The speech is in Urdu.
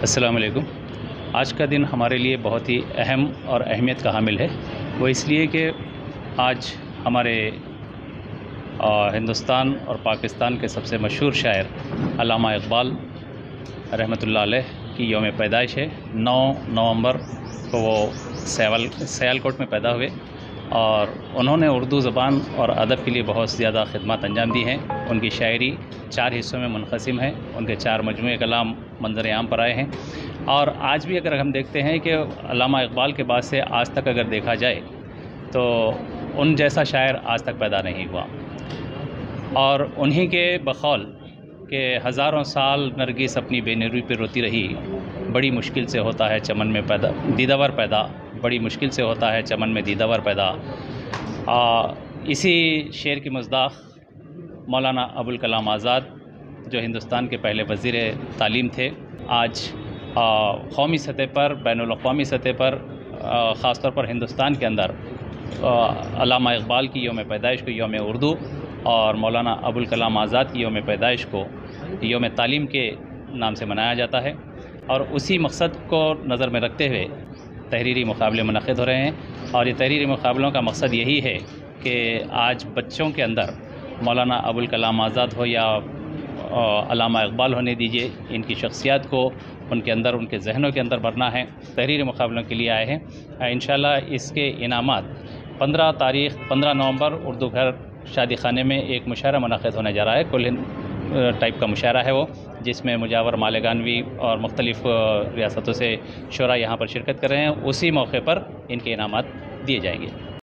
السلام علیکم۔ آج کا دن ہمارے لیے بہت ہی اہم اور اہمیت کا حامل ہے، وہ اس لیے کہ آج ہمارے ہندوستان اور پاکستان کے سب سے مشہور شاعر علامہ اقبال رحمۃ اللہ علیہ کی یوم پیدائش ہے۔ 9 نومبر کو وہ سیالکوٹ میں پیدا ہوئے اور انہوں نے اردو زبان اور ادب کے لیے بہت زیادہ خدمات انجام دی ہیں۔ ان کی شاعری 4 حصوں میں منقسم ہے، ان کے 4 مجموعے کلام منظر عام پر آئے ہیں، اور آج بھی اگر ہم دیکھتے ہیں کہ علامہ اقبال کے بعد سے آج تک اگر دیکھا جائے تو ان جیسا شاعر آج تک پیدا نہیں ہوا، اور انہی کے بقول کہ ہزاروں سال نرگس اپنی بے نیروی پہ روتی رہی، بڑی مشکل سے ہوتا ہے چمن میں پیدا دیدہ ور پیدا، بڑی مشکل سے ہوتا ہے چمن میں دیدہ ور پیدا۔ اسی شعر کی مصداق مولانا ابوالکلام آزاد جو ہندوستان کے پہلے وزیر تعلیم تھے، آج قومی سطح پر، بین الاقوامی سطح پر، خاص طور پر ہندوستان کے اندر علامہ اقبال کی یوم پیدائش کو یوم اردو اور مولانا ابوالکلام آزاد کی یوم پیدائش کو یوم تعلیم کے نام سے منایا جاتا ہے، اور اسی مقصد کو نظر میں رکھتے ہوئے تحریری مقابلے منعقد ہو رہے ہیں۔ اور یہ تحریری مقابلوں کا مقصد یہی ہے کہ آج بچوں کے اندر مولانا ابوالکلام آزاد ہو یا علامہ اقبال ہونے دیجیے، ان کی شخصیات کو ان کے اندر، ان کے ذہنوں کے اندر بھرنا ہے۔ تحریری مقابلوں کے لیے آئے ہیں۔ انشاءاللہ اس کے انعامات 15 نومبر اردو گھر شادی خانے میں ایک مشاعرہ منعقد ہونے جا رہا ہے، کل ٹائپ کا مشاعرہ ہے وہ، جس میں مجاور مالیگانوی اور مختلف ریاستوں سے شعراء یہاں پر شرکت کر رہے ہیں۔ اسی موقع پر ان کے انعامات دیے جائیں گے۔